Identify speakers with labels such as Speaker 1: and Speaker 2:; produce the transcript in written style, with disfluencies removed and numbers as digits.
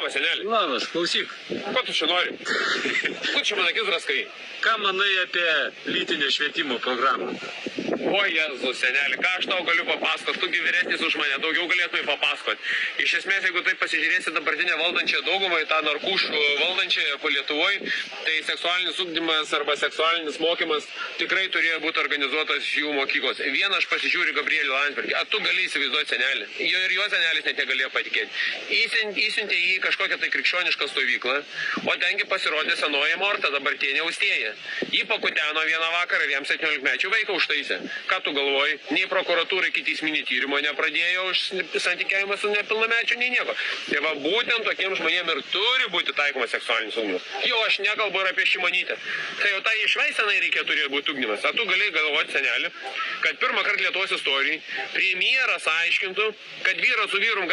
Speaker 1: Labas, seneli.
Speaker 2: Labas, klausyk.
Speaker 1: Ko tu čia nori? Kur čia man akis raskai?
Speaker 2: Ką manai apie lytinio švietimo programą?
Speaker 1: O Jėzus, seneli, ką aš tau galiu papasakot? Tu vyresnis už mane, daugiau galėtumai papasakot. Iš esmės, jeigu taip pasižiūrėsi dabartinę valdančią daugumą, tą narkušų valdančiąją po Lietuvoje, tai seksualinis ugdymas arba seksualinis mokymas tikrai turėjo būti organizuotas jų mokyklos. Vieną aš pasižiūriu Gabrielių Landsbergį. A tu gali įsivaizduoti senelį. Ir jo senelis net negalėjo patikėti. Įsiuntė jį kažkokią tai krikščionišką stovyklą, o tengi pasirodė senoji Morta, dabartinė Austėja. Jį pakuteno vieną vakarą ir jam 17-mečių vaiką užtaisė. Ką tu galvoji? Nei prokuratūra iki teisminį tyrimo nepradėjo už santykiavimą su nepilnamečiu, nei nieko. Tai va būtent tokiem žmonėm ir turi būti taikomas seksualinis ugdymas. Jo, aš nekalbu ir apie Šimonytę. Tai jau tai išveisenai reikia turėti būti ugdymas. A tu gali galvoti, seneli, kad pirmą kartą Lietuvos istorijai premjeras aiškintų, kad vyras su vyrum